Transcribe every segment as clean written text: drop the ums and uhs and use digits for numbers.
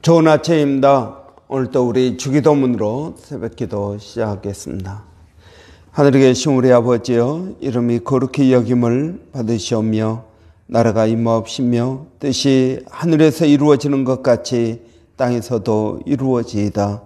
좋은 아침입니다. 오늘도 우리 주기도문으로 새벽기도 시작하겠습니다. 하늘에 계신 우리 아버지여, 이름이 거룩히 여김을 받으시오며 나라가 임하옵시며 뜻이 하늘에서 이루어지는 것 같이 땅에서도 이루어지이다.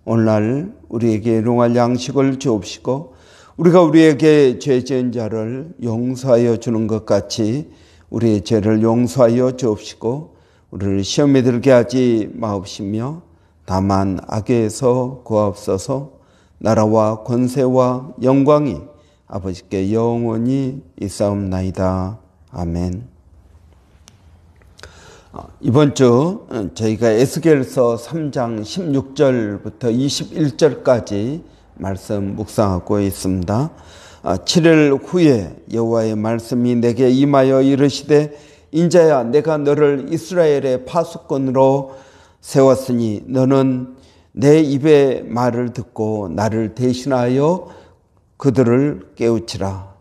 오늘날 우리에게 일용할 양식을 주옵시고 우리가 우리에게 죄 지은 자를 용서하여 주는 것 같이 우리의 죄를 용서하여 주옵시고 우리를 시험에 들게 하지 마옵시며 다만 악에서 구하옵소서. 나라와 권세와 영광이 아버지께 영원히 있사옵나이다. 아멘. 이번 주 저희가 에스겔서 3장 16절부터 21절까지 말씀 묵상하고 있습니다. 7일 후에 여호와의 말씀이 내게 임하여 이르시되 인자야, 내가 너를 이스라엘의 파수꾼으로 세웠으니 너는 내 입의 말을 듣고 나를 대신하여 그들을 깨우치라.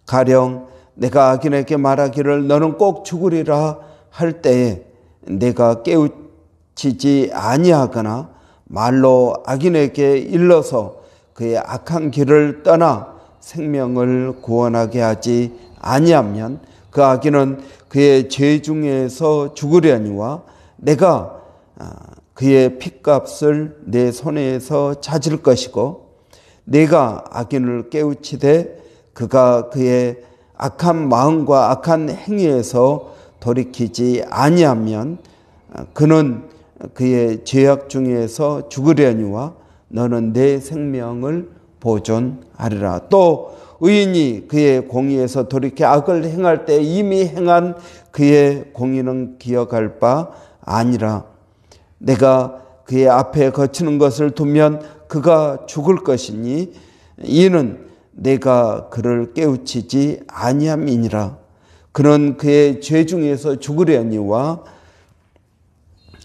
가령 내가 악인에게 말하기를 너는 꼭 죽으리라 할 때에 내가 깨우치지 아니하거나 말로 악인에게 일러서 그의 악한 길을 떠나 생명을 구원하게 하지 아니하면 그 악인은 그의 죄 중에서 죽으려니와 내가 그의 핏값을 내 손에서 찾을 것이고 내가 악인을 깨우치되 그가 그의 악한 마음과 악한 행위에서 돌이키지 아니하면 그는 그의 죄악 중에서 죽으려니와 너는 내 생명을 보존하리라. 또 의인이 그의 공의에서 돌이켜 악을 행할 때 이미 행한 그의 공의는 기억할 바 아니라. 내가 그의 앞에 거치는 것을 두면 그가 죽을 것이니 이는 내가 그를 깨우치지 아니함이니라. 그는 그의 죄 중에서 죽으려니와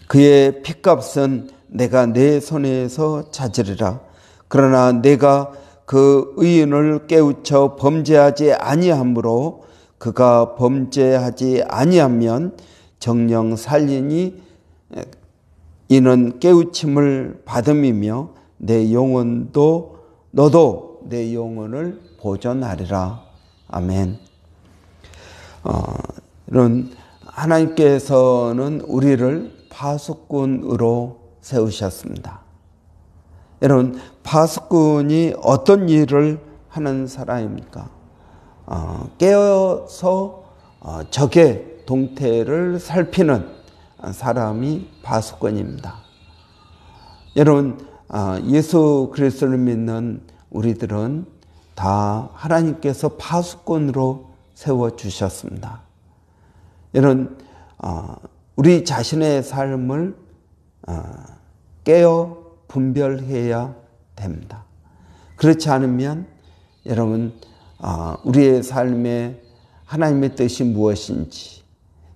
그의 핏값은 내가 내 손에서 찾으리라. 그러나 내가 그 의인을 깨우쳐 범죄하지 아니하므로 그가 범죄하지 아니하면 정령 살리니 이는 깨우침을 받음이며 내 영혼도 너도 내 영혼을 보존하리라. 아멘. 이런 하나님께서는 우리를 파수꾼으로 세우셨습니다. 여러분, 파수꾼이 어떤 일을 하는 사람입니까? 깨어서 적의 동태를 살피는 사람이 파수꾼입니다. 여러분, 예수 그리스도를 믿는 우리들은 다 하나님께서 파수꾼으로 세워주셨습니다. 여러분, 우리 자신의 삶을 깨어 분별해야 됩니다. 그렇지 않으면 여러분, 우리의 삶에 하나님의 뜻이 무엇인지,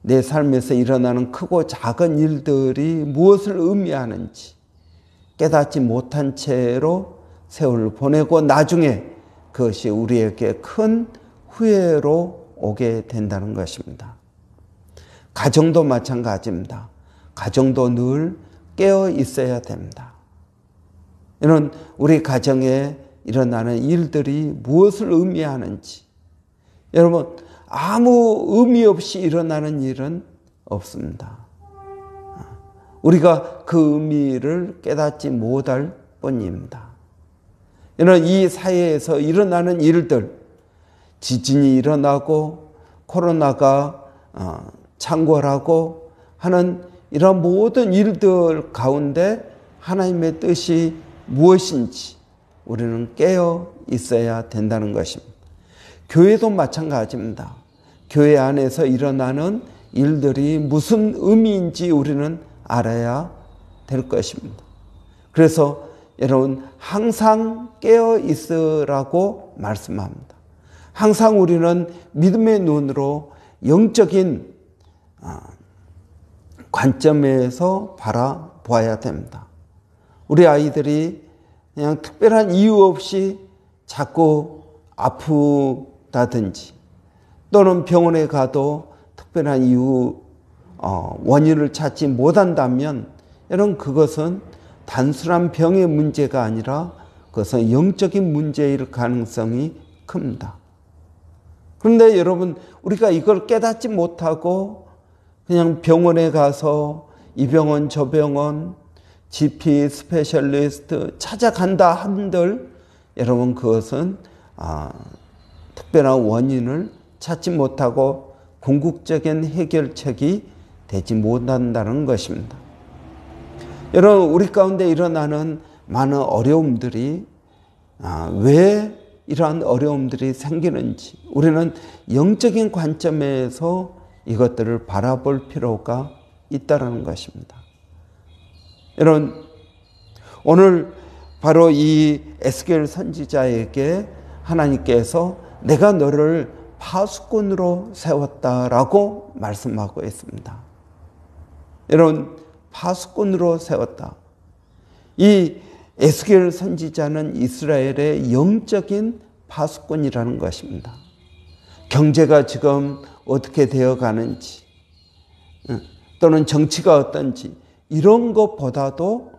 내 삶에서 일어나는 크고 작은 일들이 무엇을 의미하는지 깨닫지 못한 채로 세월을 보내고 나중에 그것이 우리에게 큰 후회로 오게 된다는 것입니다. 가정도 마찬가지입니다. 가정도 늘 깨어 있어야 됩니다. 이런 우리 가정에 일어나는 일들이 무엇을 의미하는지, 여러분, 아무 의미 없이 일어나는 일은 없습니다. 우리가 그 의미를 깨닫지 못할 뿐입니다. 이런 이 사회에서 일어나는 일들, 지진이 일어나고 코로나가 창궐하고 하는 이런 모든 일들 가운데 하나님의 뜻이 무엇인지 우리는 깨어 있어야 된다는 것입니다. 교회도 마찬가지입니다. 교회 안에서 일어나는 일들이 무슨 의미인지 우리는 알아야 될 것입니다. 그래서 여러분, 항상 깨어 있으라고 말씀합니다. 항상 우리는 믿음의 눈으로 영적인 관점에서 바라보아야 됩니다. 우리 아이들이 그냥 특별한 이유 없이 자꾸 아프다든지 또는 병원에 가도 특별한 이유 원인을 찾지 못한다면 여러분, 그것은 단순한 병의 문제가 아니라 그것은 영적인 문제일 가능성이 큽니다. 그런데 여러분, 우리가 이걸 깨닫지 못하고 그냥 병원에 가서 이 병원 저 병원 GP 스페셜리스트 찾아간다 한들 여러분, 그것은 특별한 원인을 찾지 못하고 궁극적인 해결책이 되지 못한다는 것입니다. 여러분, 우리 가운데 일어나는 많은 어려움들이 왜 이러한 어려움들이 생기는지 우리는 영적인 관점에서 이것들을 바라볼 필요가 있다는 것입니다. 여러분, 오늘 바로 이 에스겔 선지자에게 하나님께서 내가 너를 파수꾼으로 세웠다라고 말씀하고 있습니다. 여러분, 파수꾼으로 세웠다. 이 에스겔 선지자는 이스라엘의 영적인 파수꾼이라는 것입니다. 경제가 지금 어떻게 되어 가는지 또는 정치가 어떤지 이런 것보다도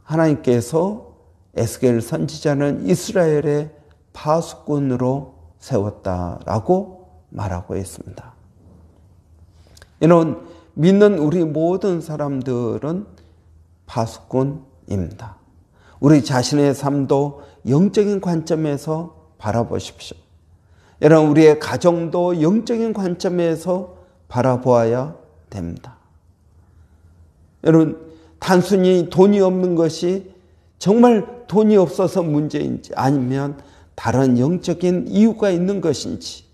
하나님께서 에스겔 선지자는 이스라엘의 파수꾼으로 세웠다라고 말하고 있습니다. 이는 믿는 우리 모든 사람들은 파수꾼입니다. 우리 자신의 삶도 영적인 관점에서 바라보십시오. 여러분, 우리의 가정도 영적인 관점에서 바라보아야 됩니다. 여러분, 단순히 돈이 없는 것이 정말 돈이 없어서 문제인지 아니면 다른 영적인 이유가 있는 것인지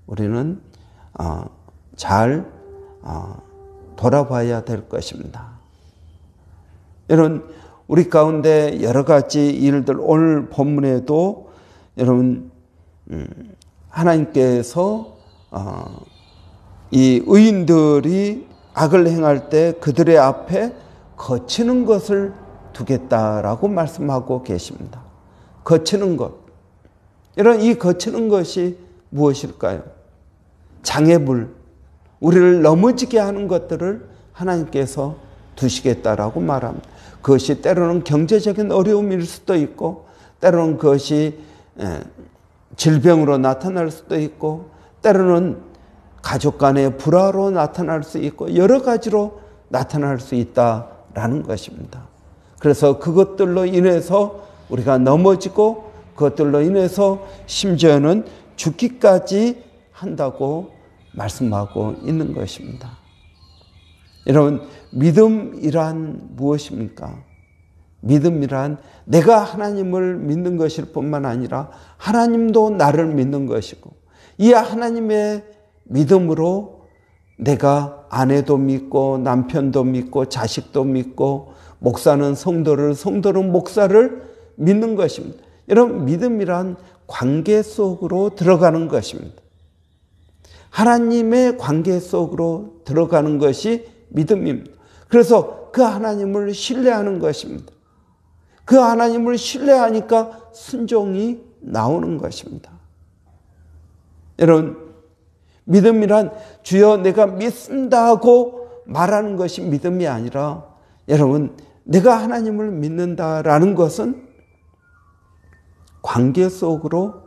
우리는 잘 돌아봐야 될 것입니다. 여러분, 우리 가운데 여러 가지 일들, 오늘 본문에도 여러분 하나님께서 이 의인들이 악을 행할 때 그들의 앞에 거치는 것을 두겠다라고 말씀하고 계십니다. 거치는 것. 이런 이 거치는 것이 무엇일까요? 장애물, 우리를 넘어지게 하는 것들을 하나님께서 두시겠다라고 말합니다. 그것이 때로는 경제적인 어려움일 수도 있고 때로는 그것이 질병으로 나타날 수도 있고 때로는 가족 간의 불화로 나타날 수 있고 여러 가지로 나타날 수 있다라는 것입니다. 그래서 그것들로 인해서 우리가 넘어지고 그것들로 인해서 심지어는 죽기까지 한다고 말씀하고 있는 것입니다. 여러분, 믿음이란 무엇입니까? 믿음이란 내가 하나님을 믿는 것일 뿐만 아니라 하나님도 나를 믿는 것이고 이 하나님의 믿음으로 내가 아내도 믿고 남편도 믿고 자식도 믿고 목사는 성도를, 성도는 목사를 믿는 것입니다. 여러분, 믿음이란 관계 속으로 들어가는 것입니다. 하나님의 관계 속으로 들어가는 것이 믿음입니다. 그래서 그 하나님을 신뢰하는 것입니다. 그 하나님을 신뢰하니까 순종이 나오는 것입니다. 여러분, 믿음이란 주여 내가 믿습니다 하고 말하는 것이 믿음이 아니라 여러분, 내가 하나님을 믿는다라는 것은 관계 속으로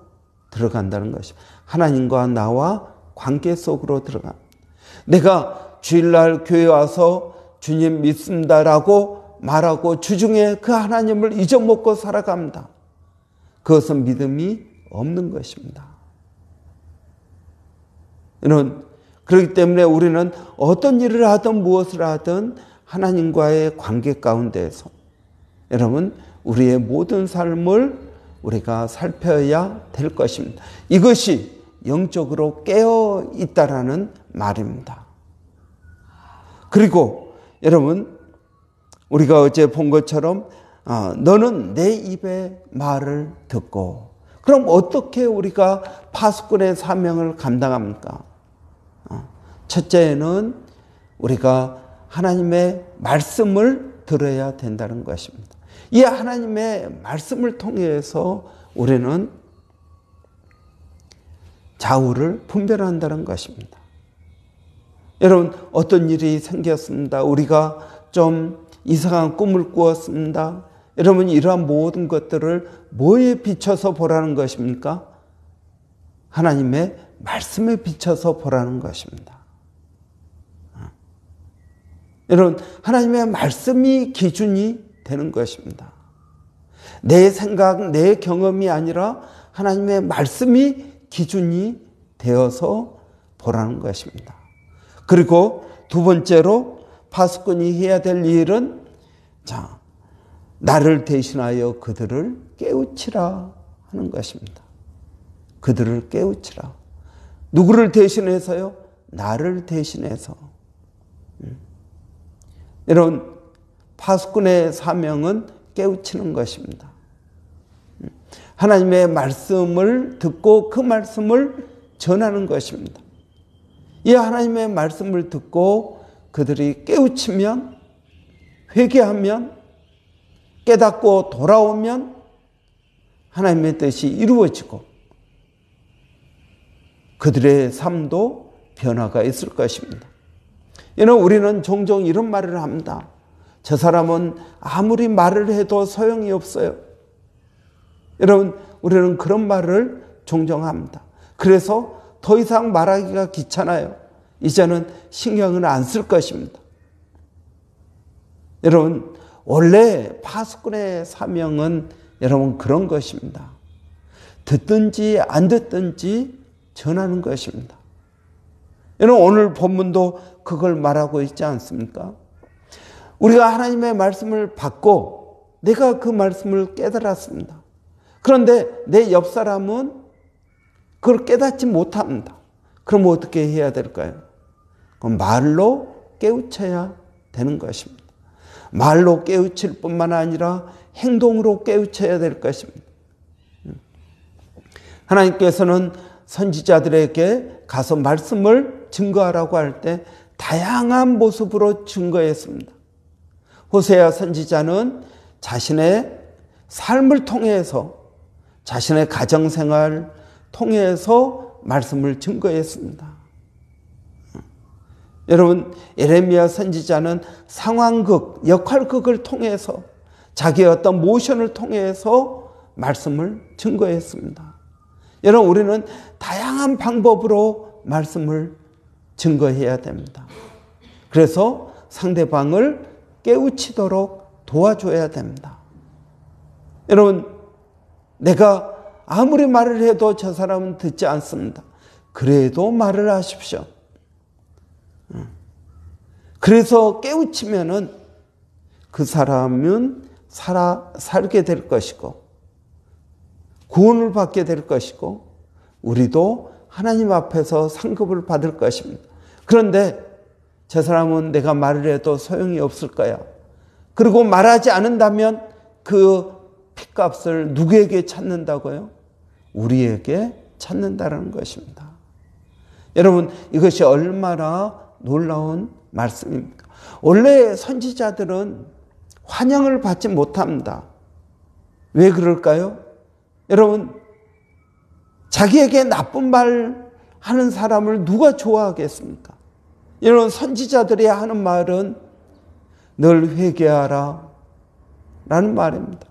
들어간다는 것입니다. 하나님과 나와 관계 속으로 들어갑니다. 내가 주일날 교회 와서 주님 믿습니다라고 말하고 주중에 그 하나님을 잊어먹고 살아갑니다. 그것은 믿음이 없는 것입니다. 여러분, 그렇기 때문에 우리는 어떤 일을 하든 무엇을 하든 하나님과의 관계 가운데에서 여러분, 우리의 모든 삶을 우리가 살펴야 될 것입니다. 이것이 영적으로 깨어 있다라는 말입니다. 그리고 여러분, 우리가 어제 본 것처럼 너는 내 입의 말을 듣고, 그럼 어떻게 우리가 파수꾼의 사명을 감당합니까? 첫째는 우리가 하나님의 말씀을 들어야 된다는 것입니다. 이 하나님의 말씀을 통해서 우리는 좌우를 분별한다는 것입니다. 여러분, 어떤 일이 생겼습니다. 우리가 좀 이상한 꿈을 꾸었습니다. 여러분, 이러한 모든 것들을 뭐에 비춰서 보라는 것입니까? 하나님의 말씀에 비춰서 보라는 것입니다. 여러분, 하나님의 말씀이 기준이 되는 것입니다. 내 생각, 내 경험이 아니라 하나님의 말씀이 기준이 되어서 보라는 것입니다. 그리고 두 번째로 파수꾼이 해야 될 일은 나를 대신하여 그들을 깨우치라 하는 것입니다. 그들을 깨우치라. 누구를 대신해서요? 나를 대신해서. 여러분, 파수꾼의 사명은 깨우치는 것입니다. 하나님의 말씀을 듣고 그 말씀을 전하는 것입니다. 이 하나님의 말씀을 듣고 그들이 깨우치면, 회개하면, 깨닫고 돌아오면 하나님의 뜻이 이루어지고 그들의 삶도 변화가 있을 것입니다. 여러분, 우리는 종종 이런 말을 합니다. 저 사람은 아무리 말을 해도 소용이 없어요. 여러분, 우리는 그런 말을 종종 합니다. 그래서 더 이상 말하기가 귀찮아요. 이제는 신경을 안 쓸 것입니다. 여러분, 원래 파수꾼의 사명은 여러분 그런 것입니다. 듣든지 안 듣든지 전하는 것입니다. 여러분, 오늘 본문도 그걸 말하고 있지 않습니까? 우리가 하나님의 말씀을 받고 내가 그 말씀을 깨달았습니다. 그런데 내 옆 사람은 그걸 깨닫지 못합니다. 그럼 어떻게 해야 될까요? 그럼 말로 깨우쳐야 되는 것입니다. 말로 깨우칠 뿐만 아니라 행동으로 깨우쳐야 될 것입니다. 하나님께서는 선지자들에게 가서 말씀을 증거하라고 할 때 다양한 모습으로 증거했습니다. 호세아 선지자는 자신의 삶을 통해서, 자신의 가정생활 통해서 말씀을 증거했습니다. 여러분, 예레미야 선지자는 상황극, 역할극을 통해서 자기의 어떤 모션을 통해서 말씀을 증거했습니다. 여러분, 우리는 다양한 방법으로 말씀을 증거해야 됩니다. 그래서 상대방을 깨우치도록 도와줘야 됩니다. 여러분, 내가 아무리 말을 해도 저 사람은 듣지 않습니다. 그래도 말을 하십시오. 그래서 깨우치면은 그 사람은 살게 될 것이고 구원을 받게 될 것이고 우리도 하나님 앞에서 상급을 받을 것입니다. 그런데 저 사람은 내가 말을 해도 소용이 없을 거야. 그리고 말하지 않는다면 그 핏값을 누구에게 찾는다고요? 우리에게 찾는다는 것입니다. 여러분, 이것이 얼마나 놀라운 말씀입니까? 원래 선지자들은 환영을 받지 못합니다. 왜 그럴까요? 여러분, 자기에게 나쁜 말 하는 사람을 누가 좋아하겠습니까? 여러분, 선지자들이 하는 말은 늘 회개하라 라는 말입니다.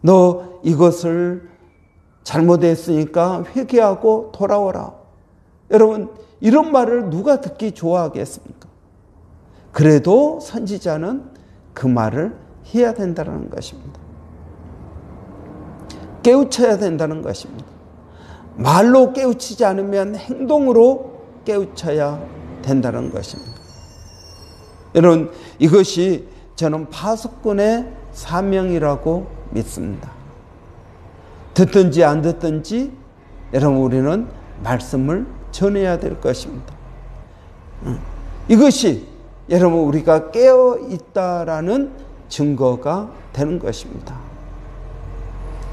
너 이것을 잘못했으니까 회개하고 돌아오라. 여러분, 이런 말을 누가 듣기 좋아하겠습니까? 그래도 선지자는 그 말을 해야 된다는 것입니다. 깨우쳐야 된다는 것입니다. 말로 깨우치지 않으면 행동으로 깨우쳐야 된다는 것입니다. 여러분, 이것이 저는 파수꾼의 사명이라고 믿습니다. 듣든지 안 듣든지 여러분, 우리는 말씀을 전해야 될 것입니다. 이것이 여러분, 우리가 깨어 있다라는 증거가 되는 것입니다.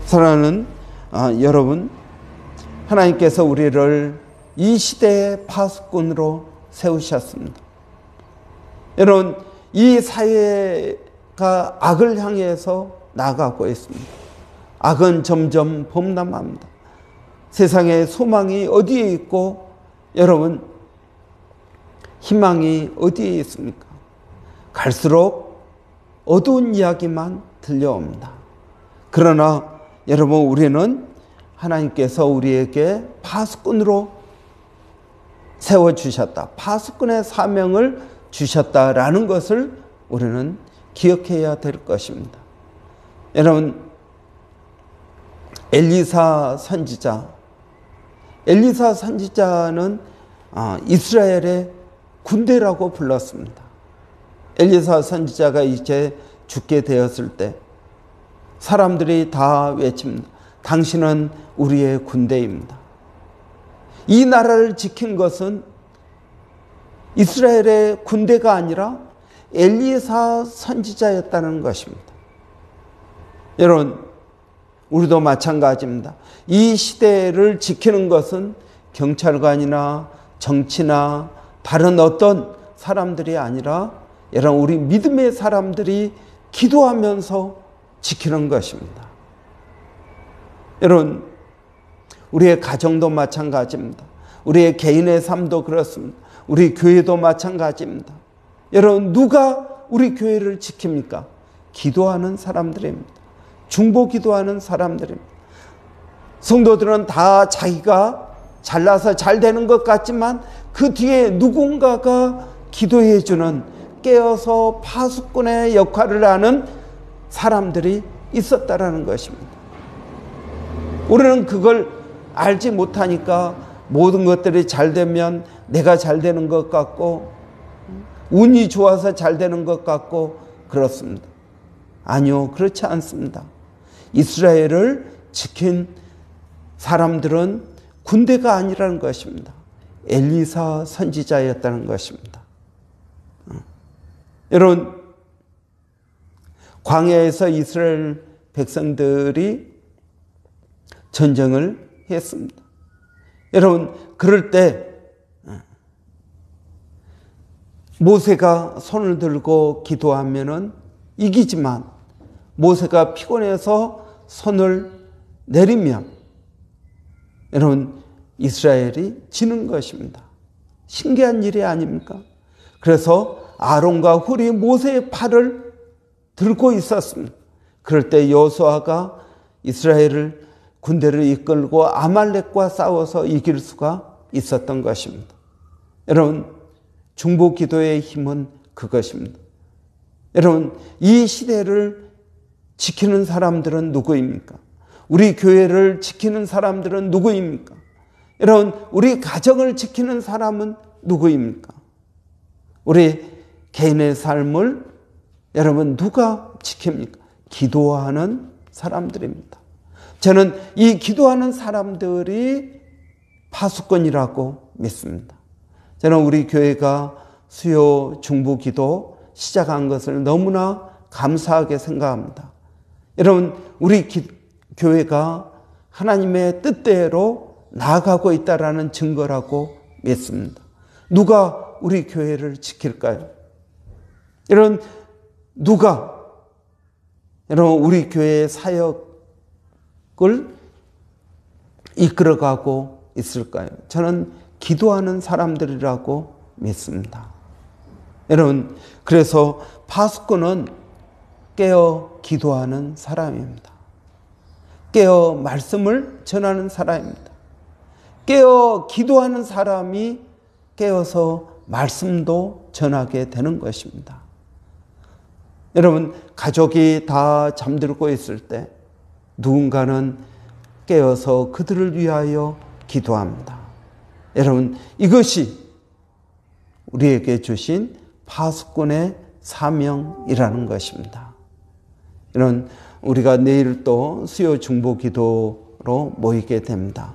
사랑하는 여러분, 하나님께서 우리를 이 시대의 파수꾼으로 세우셨습니다. 여러분, 이 사회가 악을 향해서 나아가고 있습니다. 악은 점점 범람합니다. 세상에 소망이 어디에 있고 여러분, 희망이 어디에 있습니까? 갈수록 어두운 이야기만 들려옵니다. 그러나 여러분, 우리는 하나님께서 우리에게 파수꾼으로 세워주셨다, 파수꾼의 사명을 주셨다라는 것을 우리는 기억해야 될 것입니다. 여러분, 엘리사 선지자는 이스라엘의 군대라고 불렀습니다. 엘리사 선지자가 이제 죽게 되었을 때 사람들이 다 외칩니다. 당신은 우리의 군대입니다. 이 나라를 지킨 것은 이스라엘의 군대가 아니라 엘리사 선지자였다는 것입니다. 여러분, 우리도 마찬가지입니다. 이 시대를 지키는 것은 경찰관이나 정치나 다른 어떤 사람들이 아니라 여러분, 우리 믿음의 사람들이 기도하면서 지키는 것입니다. 여러분, 우리의 가정도 마찬가지입니다. 우리의 개인의 삶도 그렇습니다. 우리 교회도 마찬가지입니다. 여러분, 누가 우리 교회를 지킵니까? 기도하는 사람들입니다. 중보 기도하는 사람들입니다. 성도들은 다 자기가 잘나서 잘 되는 것 같지만 그 뒤에 누군가가 기도해 주는, 깨어서 파수꾼의 역할을 하는 사람들이 있었다라는 것입니다. 우리는 그걸 알지 못하니까 모든 것들이 잘 되면 내가 잘 되는 것 같고, 운이 좋아서 잘 되는 것 같고 그렇습니다. 아니요, 그렇지 않습니다. 이스라엘을 지킨 사람들은 군대가 아니라는 것입니다. 엘리사 선지자였다는 것입니다. 여러분, 광야에서 이스라엘 백성들이 전쟁을 했습니다. 여러분, 그럴 때 모세가 손을 들고 기도하면은 이기지만 모세가 피곤해서 손을 내리면 여러분, 이스라엘이 지는 것입니다. 신기한 일이 아닙니까? 그래서 아론과 훌이 모세의 팔을 들고 있었습니다. 그럴 때 여호수아가 이스라엘을 군대를 이끌고 아말렉과 싸워서 이길 수가 있었던 것입니다. 여러분, 중보 기도의 힘은 그것입니다. 여러분, 이 시대를 지키는 사람들은 누구입니까? 우리 교회를 지키는 사람들은 누구입니까? 여러분, 우리 가정을 지키는 사람은 누구입니까? 우리 개인의 삶을 여러분 누가 지킵니까? 기도하는 사람들입니다. 저는 이 기도하는 사람들이 파수꾼이라고 믿습니다. 저는 우리 교회가 수요 중보 기도 시작한 것을 너무나 감사하게 생각합니다. 여러분, 우리 교회가 하나님의 뜻대로 나아가고 있다라는 증거라고 믿습니다. 누가 우리 교회를 지킬까요? 여러분, 누가 여러분 우리 교회의 사역을 이끌어가고 있을까요? 저는 기도하는 사람들이라고 믿습니다. 여러분, 그래서 파수꾼은 깨어 기도하는 사람입니다. 깨어 말씀을 전하는 사람입니다. 깨어 기도하는 사람이 깨어서 말씀도 전하게 되는 것입니다. 여러분, 가족이 다 잠들고 있을 때 누군가는 깨어서 그들을 위하여 기도합니다. 여러분, 이것이 우리에게 주신 파수꾼의 사명이라는 것입니다. 여러분, 우리가 내일 또 수요 중보 기도로 모이게 됩니다.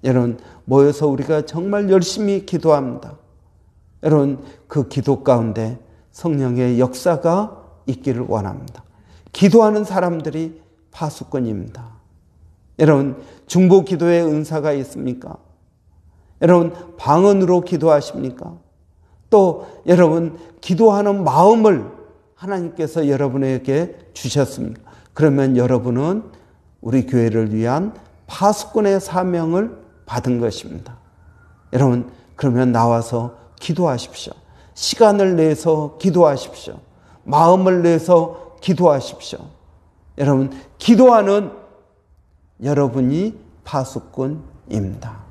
여러분, 모여서 우리가 정말 열심히 기도합니다. 여러분, 그 기도 가운데 성령의 역사가 있기를 원합니다. 기도하는 사람들이 파수꾼입니다. 여러분, 중보 기도의 은사가 있습니까? 여러분, 방언으로 기도하십니까? 또 여러분, 기도하는 마음을 하나님께서 여러분에게 주셨습니까? 그러면 여러분은 우리 교회를 위한 파수꾼의 사명을 받은 것입니다. 여러분, 그러면 나와서 기도하십시오. 시간을 내서 기도하십시오. 마음을 내서 기도하십시오. 여러분, 기도하는 여러분이 파수꾼입니다.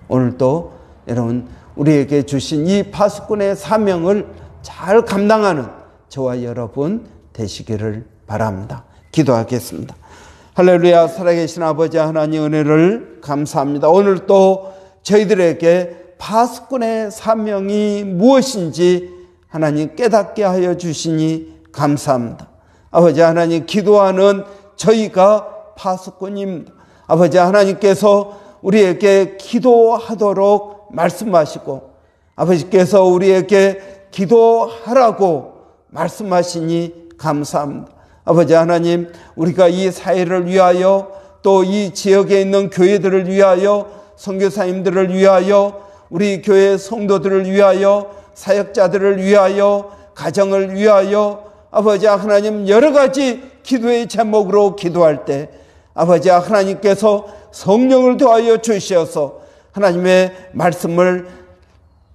오늘도 여러분, 우리에게 주신 이 파수꾼의 사명을 잘 감당하는 저와 여러분 되시기를 바랍니다. 기도하겠습니다. 할렐루야. 살아계신 아버지 하나님, 은혜를 감사합니다. 오늘 또 저희들에게 파수꾼의 사명이 무엇인지 하나님 깨닫게 하여 주시니 감사합니다. 아버지 하나님, 기도하는 저희가 파수꾼입니다. 아버지 하나님께서 우리에게 기도하도록 말씀하시고, 아버지께서 우리에게 기도하라고 말씀하시니 감사합니다. 아버지 하나님, 우리가 이 사회를 위하여, 또 이 지역에 있는 교회들을 위하여, 선교사님들을 위하여, 우리 교회 성도들을 위하여, 사역자들을 위하여, 가정을 위하여, 아버지 하나님, 여러 가지 기도의 제목으로 기도할 때 아버지 하나님께서 성령을 더하여 주셔서 하나님의 말씀을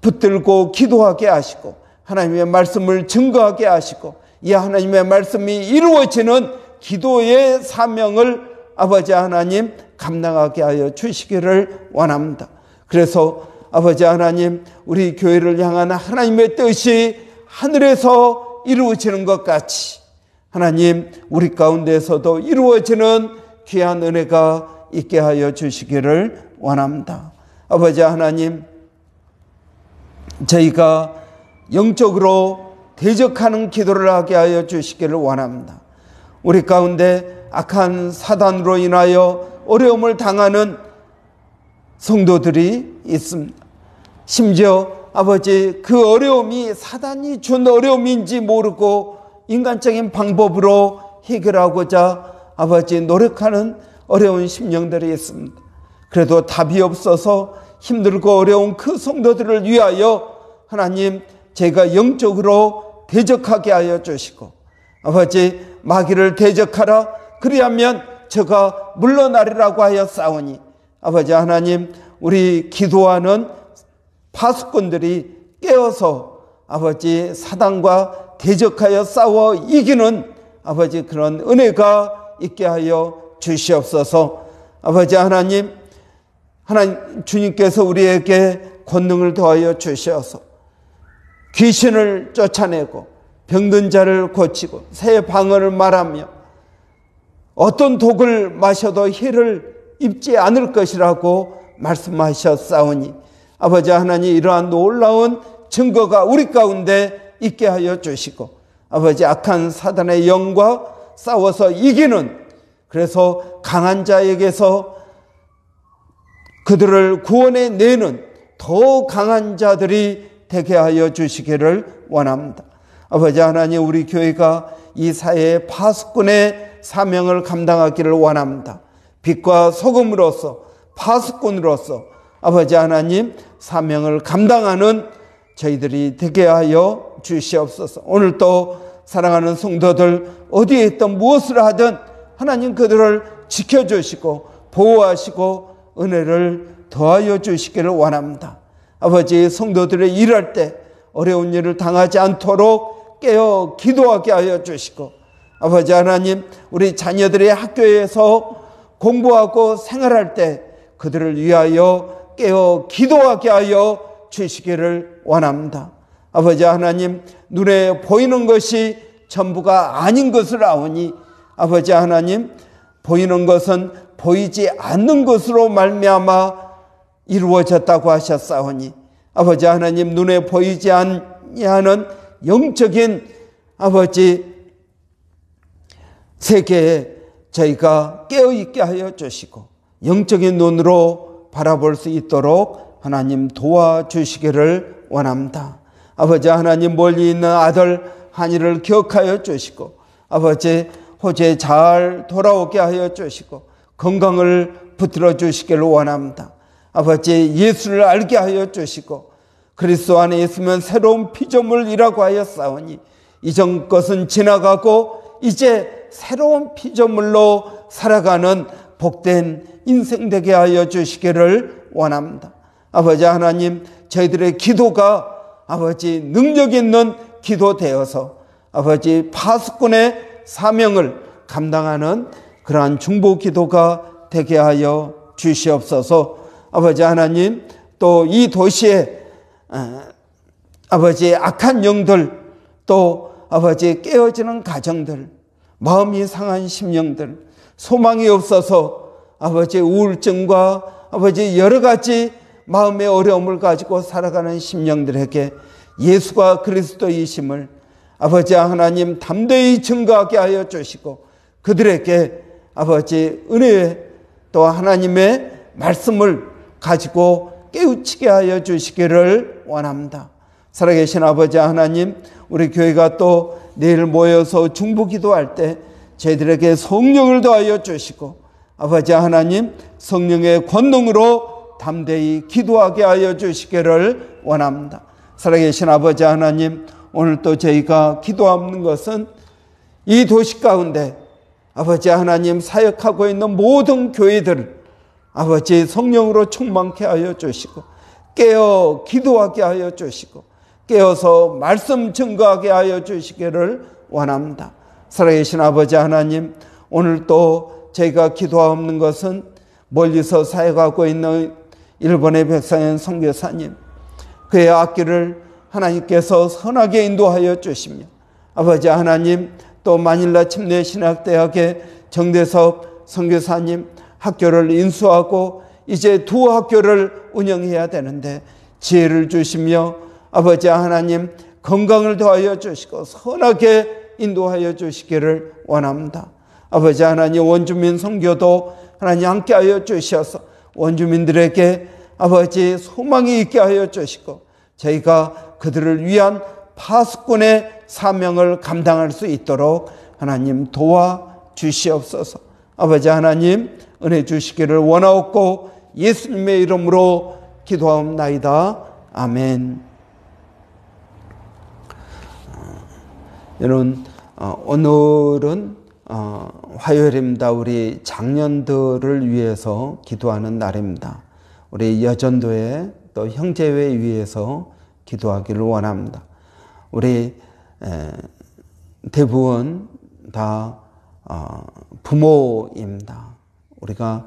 붙들고 기도하게 하시고, 하나님의 말씀을 증거하게 하시고, 이 하나님의 말씀이 이루어지는 기도의 사명을 아버지 하나님 감당하게 하여 주시기를 원합니다. 그래서 아버지 하나님, 우리 교회를 향한 하나님의 뜻이 하늘에서 이루어지는 것 같이 하나님, 우리 가운데서도 이루어지는 귀한 은혜가 있게 하여 주시기를 원합니다. 아버지 하나님, 저희가 영적으로 대적하는 기도를 하게 하여 주시기를 원합니다. 우리 가운데 악한 사단으로 인하여 어려움을 당하는 성도들이 있습니다. 심지어 아버지, 그 어려움이 사단이 준 어려움인지 모르고 인간적인 방법으로 해결하고자 아버지 노력하는 어려운 심령들이 있습니다. 그래도 답이 없어서 힘들고 어려운 그 성도들을 위하여 하나님, 제가 영적으로 대적하게 하여 주시고, 아버지, 마귀를 대적하라, 그리하면 저가 물러나리라고 하여 싸우니, 아버지 하나님, 우리 기도하는 파수꾼들이 깨어서 아버지 사단과 대적하여 싸워 이기는 아버지 그런 은혜가 있게 하여 주시옵소서. 아버지 하나님, 주님께서 우리에게 권능을 더하여 주셔서 귀신을 쫓아내고 병든 자를 고치고 새 방언을 말하며 어떤 독을 마셔도 해를 입지 않을 것이라고 말씀하셨사오니, 아버지 하나님, 이러한 놀라운 증거가 우리 가운데 있게 하여 주시고, 아버지, 악한 사단의 영과 싸워서 이기는, 그래서 강한 자에게서 그들을 구원해 내는 더 강한 자들이 되게 하여 주시기를 원합니다. 아버지 하나님, 우리 교회가 이 사회의 파수꾼의 사명을 감당하기를 원합니다. 빛과 소금으로서, 파수꾼으로서 아버지 하나님 사명을 감당하는 저희들이 되게 하여 주시옵소서. 오늘 또 사랑하는 성도들 어디에 있든 무엇을 하든 하나님 그들을 지켜주시고 보호하시고 은혜를 더하여 주시기를 원합니다. 아버지, 성도들의 일할 때 어려운 일을 당하지 않도록 깨어 기도하게 하여 주시고, 아버지 하나님, 우리 자녀들의 학교에서 공부하고 생활할 때 그들을 위하여 깨어 기도하게 하여 주시기를 원합니다. 아버지 하나님, 눈에 보이는 것이 전부가 아닌 것을 아오니, 아버지 하나님, 보이는 것은 보이지 않는 것으로 말미암아 이루어졌다고 하셨사오니, 아버지 하나님, 눈에 보이지 아니하는 영적인 아버지 세계에 저희가 깨어있게 하여 주시고 영적인 눈으로 바라볼 수 있도록 하나님 도와주시기를 원합니다. 아버지 하나님, 멀리 있는 아들 한이를 기억하여 주시고, 아버지 호주에 잘 돌아오게 하여 주시고 건강을 붙들어 주시기를 원합니다. 아버지, 예수를 알게 하여 주시고 그리스도 안에 있으면 새로운 피조물이라고 하였사오니 이전 것은 지나가고 이제 새로운 피조물로 살아가는 복된 인생 되게 하여 주시기를 원합니다. 아버지 하나님, 저희들의 기도가 아버지 능력 있는 기도 되어서 아버지 파수꾼의 사명을 감당하는 그러한 중보 기도가 되게 하여 주시옵소서. 아버지 하나님, 또 이 도시에 아버지 악한 영들, 또 아버지 깨어지는 가정들, 마음이 상한 심령들, 소망이 없어서 아버지 우울증과 아버지 여러 가지 마음의 어려움을 가지고 살아가는 심령들에게 예수가 그리스도이심을 아버지 하나님 담대히 증거하게 하여 주시고, 그들에게 아버지 은혜의 또 하나님의 말씀을 가지고 깨우치게 하여 주시기를 원합니다. 살아계신 아버지 하나님, 우리 교회가 또 내일 모여서 중보기도할 때 저희들에게 성령을 더하여 주시고, 아버지 하나님 성령의 권능으로 담대히 기도하게 하여 주시기를 원합니다. 살아계신 아버지 하나님, 오늘 또 저희가 기도하는 것은 이 도시 가운데 아버지 하나님 사역하고 있는 모든 교회들을 아버지 성령으로 충만케 하여 주시고, 깨어 기도하게 하여 주시고, 깨어서 말씀 증거하게 하여 주시기를 원합니다. 살아계신 아버지 하나님, 오늘 또 저희가 기도하는 것은 멀리서 사역하고 있는 일본의 백상현 선교사님, 그의 앞길을 하나님께서 선하게 인도하여 주시며, 아버지 하나님 또 마닐라 침례신학대학의 정대섭 선교사님 학교를 인수하고 이제 두 학교를 운영해야 되는데 지혜를 주시며 아버지 하나님 건강을 더하여 주시고 선하게 인도하여 주시기를 원합니다. 아버지 하나님 원주민 선교도 하나님 함께하여 주셔서 원주민들에게 아버지 소망이 있게 하여 주시고, 저희가 그들을 위한 파수꾼의 사명을 감당할 수 있도록 하나님 도와주시옵소서. 아버지 하나님 은혜 주시기를 원하옵고 예수님의 이름으로 기도하옵나이다. 아멘. 여러분, 오늘은 화요일입니다. 우리 장년들을 위해서 기도하는 날입니다. 우리 여전도회 또 형제회 위해서 기도하기를 원합니다. 우리 대부분 다 부모입니다. 우리가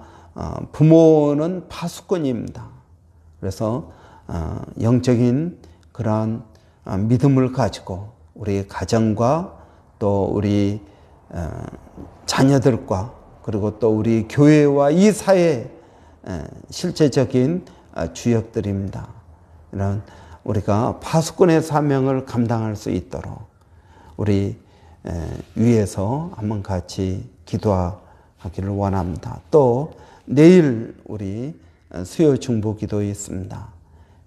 부모는 파수꾼입니다. 그래서 영적인 그러한 믿음을 가지고 우리 가정과 또 우리 자녀들과 그리고 또 우리 교회와 이 사회의 실제적인 주역들입니다. 이런 우리가 파수꾼의 사명을 감당할 수 있도록 우리 위에서 한번 같이 기도하기를 원합니다. 또 내일 우리 수요 중보 기도에 있습니다.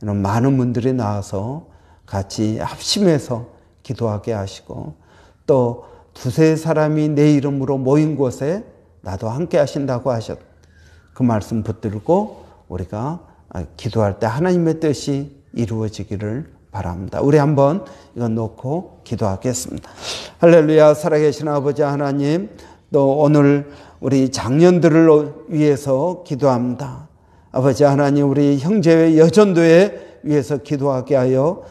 이런 많은 분들이 나와서 같이 합심해서 기도하게 하시고, 또 두세 사람이 내 이름으로 모인 곳에 나도 함께 하신다고 하셨, 그 말씀 붙들고 우리가 기도할 때 하나님의 뜻이 이루어지기를 바랍니다. 우리 한번 이거 놓고 기도하겠습니다. 할렐루야. 살아계신 아버지 하나님, 또 오늘 우리 장년들을 위해서 기도합니다. 아버지 하나님, 우리 형제회 여전도에 위해서 기도하게 하여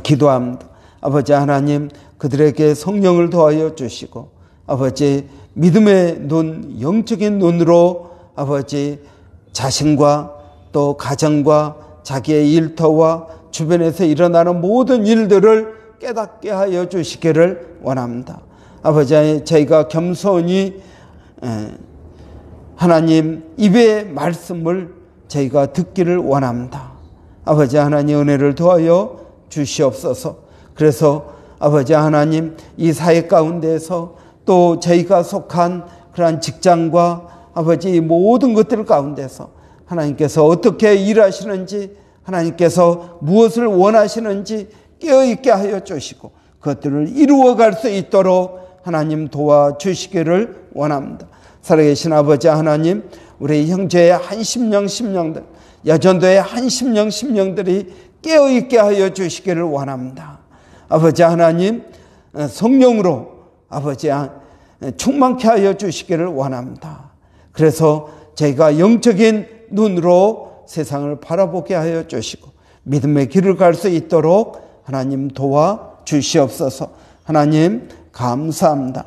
기도합니다. 아버지 하나님, 그들에게 성령을 더하여 주시고, 아버지 믿음의 눈, 영적인 눈으로 아버지 자신과 또 가정과 자기의 일터와 주변에서 일어나는 모든 일들을 깨닫게 하여 주시기를 원합니다. 아버지, 저희가 겸손히 하나님 입의 말씀을 저희가 듣기를 원합니다. 아버지 하나님, 은혜를 더하여 주시옵소서. 그래서 아버지 하나님, 이 사회 가운데서 또 저희가 속한 그러한 직장과 아버지 모든 것들 가운데서 하나님께서 어떻게 일하시는지, 하나님께서 무엇을 원하시는지 깨어있게 하여 주시고 그것들을 이루어갈 수 있도록 하나님 도와주시기를 원합니다. 살아계신 아버지 하나님, 우리 형제의 한 심령들, 여전도의 한 심령들이 깨어있게 하여 주시기를 원합니다. 아버지 하나님, 성령으로 아버지 충만케 하여 주시기를 원합니다. 그래서 저희가 영적인 눈으로 세상을 바라보게 하여 주시고 믿음의 길을 갈 수 있도록 하나님 도와 주시옵소서. 하나님 감사합니다.